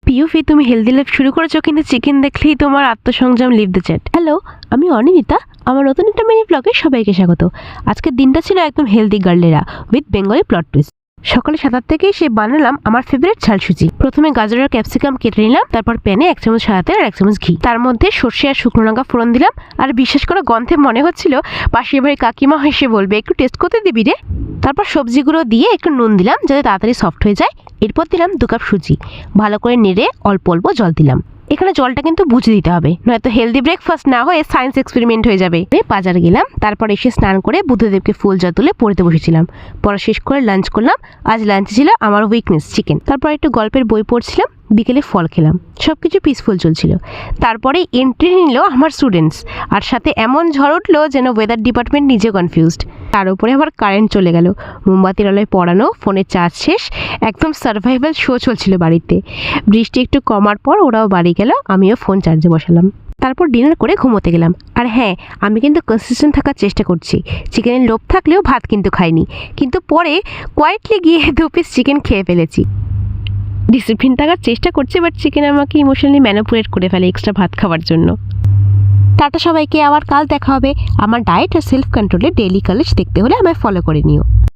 পিউফি, তুমি healthy life শুরু করেছো, কিন্তু চিকেন দেখলেই তোমার আত্মসংযম লিভ দ্য চ্যাট। হ্যালো, আমি অনিমিতা। আমার নতুন একটা মিনি ব্লগে সবাইকে স্বাগত। আজকের দিনটা ছিল একদম হেলদি গার্লেরা উইথ বেঙ্গলি প্লট টুইস্ট। সকালে 7টা থেকেই সে বানালাম আমার ফেভারিট ঝাল সুজি। প্রথমে গাজর আর ক্যাপসিকাম কেটে নিলাম, তারপর প্যানে 1 চামচ সাদা তেল আর 1 চামচ ঘি, তার মধ্যে সর্ষে আর শুকনো লঙ্কা ফোড়ন দিলাম। আর বিশ্বাস করে গন্ধে মনে হচ্ছিল পাশের বাড়ির কাকিমা হেসে বলবে, একটু টেস্ট করতে দিবি রে। তারপর সবজিগুলো দিয়ে একটু নুন দিলাম যাতে তাড়াতাড়ি সফট হয়ে যায়। এরপর দিলাম 2 কাপ সুজি, ভালো করে নেড়ে অল্প অল্প জল দিলাম। এখানে জলটা কিন্তু বুঝে দিতে হবে, নয়তো হেলদি ব্রেকফাস্ট না হয়ে সায়েন্স এক্সপেরিমেন্ট হয়ে যাবে। বাজার গেলাম, তারপর এসে স্নান করে বুদ্ধদেবকে ফুল জল তুলে পড়তে বসেছিলাম। পড়া শেষ করে লাঞ্চ করলাম। আজ লাঞ্চে ছিল আমার উইকনেস চিকেন। তারপর একটু গল্পের বই পড়ছিলাম, বিকেলে ফল খেলাম। সবকিছু পিসফুল চলছিল। তারপরে এন্ট্রি নিল আমার স্টুডেন্টস, আর সাথে এমন ঝড় উঠলো যেন ওয়েদার ডিপার্টমেন্ট নিজে কনফিউজড। তার উপরে আবার কারেন্ট চলে গেল, মোমবাতির আলোয় পড়ানো, ফোনের চার্জ শেষ, একদম সার্ভাইভাল শো চলছিল বাড়িতে। বৃষ্টি একটু কমার পর ওরাও বাড়ি গেল, আমিও ফোন চার্জে বসালাম। তারপর ডিনার করে ঘুমোতে গেলাম। আর হ্যাঁ, আমি কিন্তু কনসিস্টেন্ট থাকার চেষ্টা করছি। চিকেনের লোভ থাকলেও ভাত কিন্তু খাইনি, কিন্তু পরে কোয়াইটলি গিয়ে 2 পিস চিকেন খেয়ে ফেলেছি। ডিসিপ্লিন থাকার চেষ্টা করছি, বাট চিকেন আমাকে ইমোশনালি ম্যানিপুলেট করে ফেলে এক্সট্রা ভাত খাওয়ার জন্য। টাটা সবাইকে, আবার কাল দেখা হবে। আমার ডায়েট আর সেলফ কন্ট্রোলে ডেইলি কলেজ দেখতে হলে আমায় ফলো করে নিও।